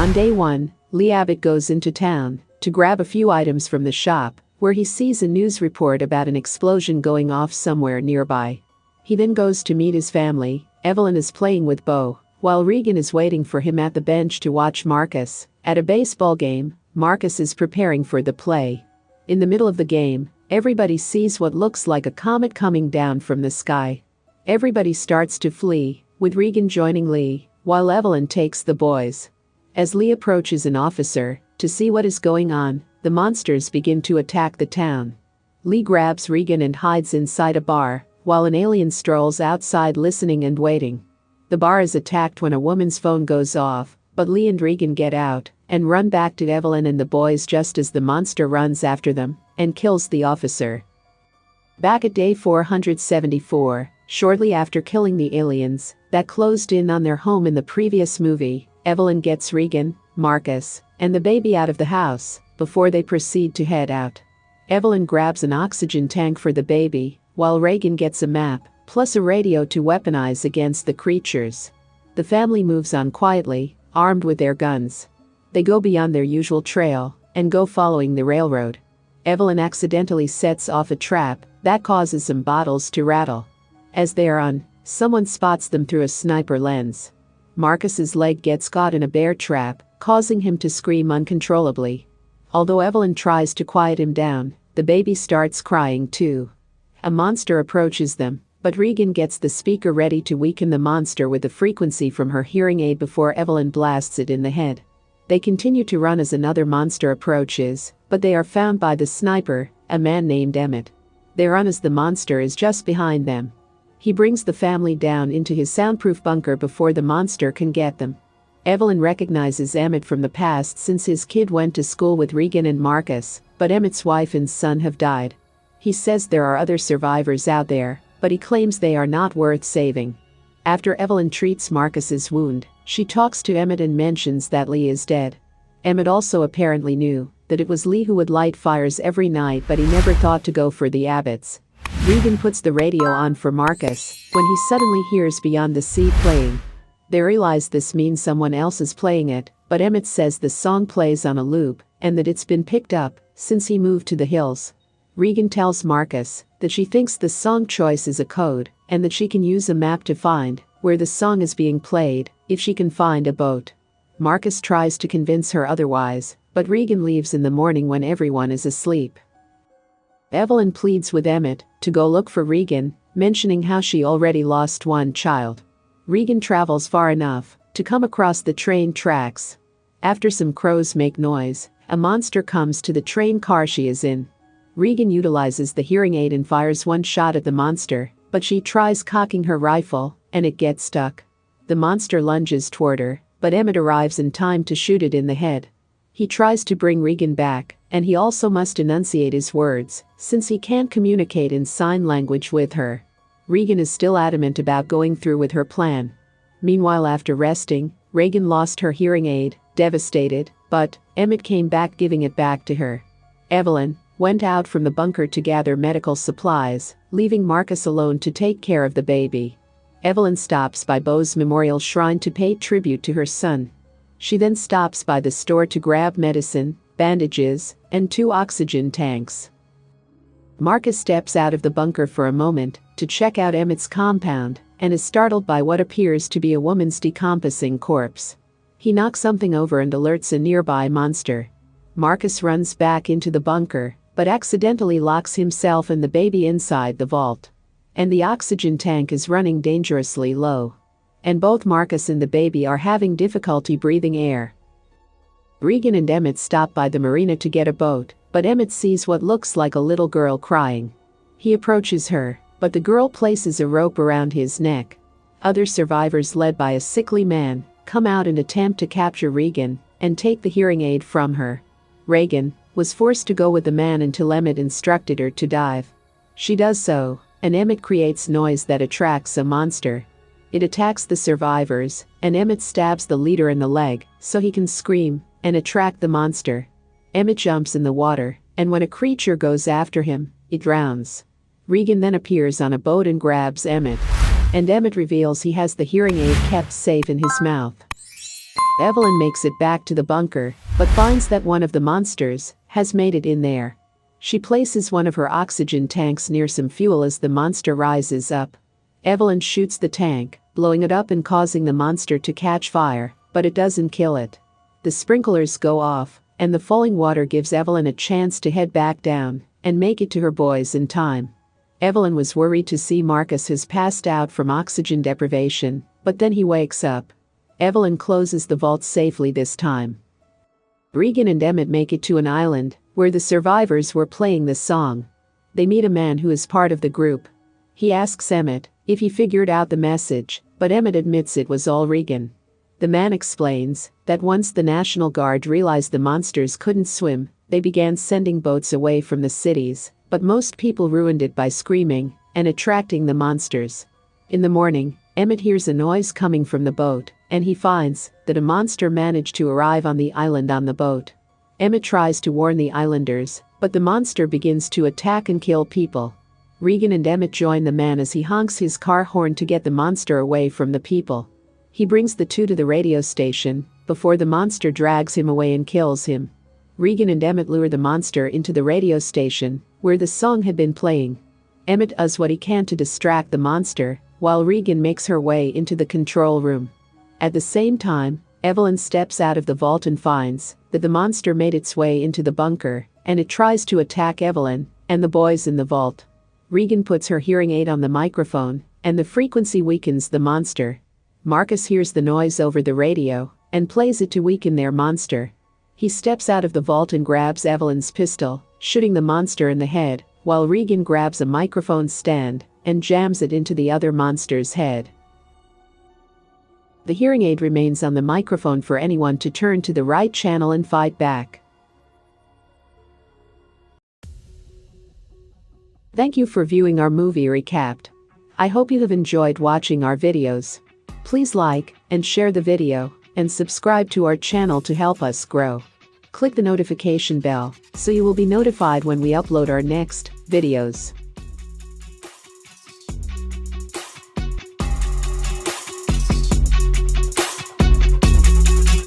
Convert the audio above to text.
On day 1, Lee Abbott goes into town to grab a few items from the shop, where he sees a news report about an explosion going off somewhere nearby. He then goes to meet his family. Evelyn is playing with Bo, while Regan is waiting for him at the bench to watch Marcus. At a baseball game, Marcus is preparing for the play. In the middle of the game, everybody sees what looks like a comet coming down from the sky. Everybody starts to flee, with Regan joining Lee, while Evelyn takes the boys. As Lee approaches an officer to see what is going on, the monsters begin to attack the town. Lee grabs Regan and hides inside a bar, while an alien strolls outside listening and waiting. The bar is attacked when a woman's phone goes off, but Lee and Regan get out and run back to Evelyn and the boys just as the monster runs after them and kills the officer. Back at day 474, shortly after killing the aliens that closed in on their home in the previous movie, Evelyn gets Regan, Marcus, and the baby out of the house before they proceed to head out. Evelyn grabs an oxygen tank for the baby, while Regan gets a map, plus a radio to weaponize against the creatures. The family moves on quietly, armed with their guns. They go beyond their usual trail and go following the railroad. Evelyn accidentally sets off a trap that causes some bottles to rattle. As they are on, someone spots them through a sniper lens. Marcus's leg gets caught in a bear trap, causing him to scream uncontrollably. Although Evelyn tries to quiet him down, the baby starts crying too. A monster approaches them, but Regan gets the speaker ready to weaken the monster with the frequency from her hearing aid before Evelyn blasts it in the head. They continue to run as another monster approaches, but they are found by the sniper, a man named Emmett. They run as the monster is just behind them. He brings the family down into his soundproof bunker before the monster can get them. Evelyn recognizes Emmett from the past since his kid went to school with Regan and Marcus, but Emmett's wife and son have died. He says there are other survivors out there, but he claims they are not worth saving. After Evelyn treats Marcus's wound, she talks to Emmett and mentions that Lee is dead. Emmett also apparently knew that it was Lee who would light fires every night, but he never thought to go for the Abbotts. Regan puts the radio on for Marcus when he suddenly hears Beyond the Sea playing. They realize this means someone else is playing it, but Emmett says the song plays on a loop and that it's been picked up since he moved to the hills. Regan tells Marcus that she thinks the song choice is a code and that she can use a map to find where the song is being played if she can find a boat. Marcus tries to convince her otherwise, but Regan leaves in the morning when everyone is asleep. Evelyn pleads with Emmett to go look for Regan, mentioning how she already lost one child. Regan travels far enough to come across the train tracks. After some crows make noise, a monster comes to the train car she is in. Regan utilizes the hearing aid and fires one shot at the monster, but she tries cocking her rifle, and it gets stuck. The monster lunges toward her, but Emmett arrives in time to shoot it in the head. He tries to bring Regan back, and he also must enunciate his words, since he can't communicate in sign language with her. Regan is still adamant about going through with her plan. Meanwhile, after resting, Regan lost her hearing aid, devastated, but Emmett came back giving it back to her. Evelyn went out from the bunker to gather medical supplies, leaving Marcus alone to take care of the baby. Evelyn stops by Bo's memorial shrine to pay tribute to her son. She then stops by the store to grab medicine, bandages, and 2 oxygen tanks. Marcus steps out of the bunker for a moment to check out Emmett's compound and is startled by what appears to be a woman's decomposing corpse. He knocks something over and alerts a nearby monster. Marcus runs back into the bunker, but accidentally locks himself and the baby inside the vault. And the oxygen tank is running dangerously low. And both Marcus and the baby are having difficulty breathing air. Regan and Emmett stop by the marina to get a boat, but Emmett sees what looks like a little girl crying. He approaches her, but the girl places a rope around his neck. Other survivors, led by a sickly man, come out and attempt to capture Regan and take the hearing aid from her. Regan was forced to go with the man until Emmett instructed her to dive. She does so, and Emmett creates noise that attracts a monster. It attacks the survivors, and Emmett stabs the leader in the leg so he can scream and attract the monster. Emmett jumps in the water, and when a creature goes after him, it drowns. Regan then appears on a boat and grabs Emmett. And Emmett reveals he has the hearing aid kept safe in his mouth. Evelyn makes it back to the bunker, but finds that one of the monsters has made it in there. She places one of her oxygen tanks near some fuel as the monster rises up. Evelyn shoots the tank, blowing it up and causing the monster to catch fire, but it doesn't kill it. The sprinklers go off, and the falling water gives Evelyn a chance to head back down and make it to her boys in time. Evelyn was worried to see Marcus has passed out from oxygen deprivation, but then he wakes up. Evelyn closes the vault safely this time. Regan and Emmett make it to an island where the survivors were playing this song. They meet a man who is part of the group. He asks Emmett if he figured out the message, but Emmett admits it was all Regan. The man explains that once the National Guard realized the monsters couldn't swim, they began sending boats away from the cities, but most people ruined it by screaming and attracting the monsters. In the morning, Emmett hears a noise coming from the boat, and he finds that a monster managed to arrive on the island on the boat. Emmett tries to warn the islanders, but the monster begins to attack and kill people. Regan and Emmett join the man as he honks his car horn to get the monster away from the people. He brings the two to the radio station before the monster drags him away and kills him. Regan and Emmett lure the monster into the radio station where the song had been playing. Emmett does what he can to distract the monster, while Regan makes her way into the control room. At the same time, Evelyn steps out of the vault and finds that the monster made its way into the bunker, and it tries to attack Evelyn and the boys in the vault. Regan puts her hearing aid on the microphone, and the frequency weakens the monster. Marcus hears the noise over the radio and plays it to weaken their monster. He steps out of the vault and grabs Evelyn's pistol, shooting the monster in the head, while Regan grabs a microphone stand and jams it into the other monster's head. The hearing aid remains on the microphone for anyone to turn to the right channel and fight back. Thank you for viewing our movie recapped. I hope you have enjoyed watching our videos. Please like and share the video, and subscribe to our channel to help us grow. Click the notification bell so you will be notified when we upload our next videos.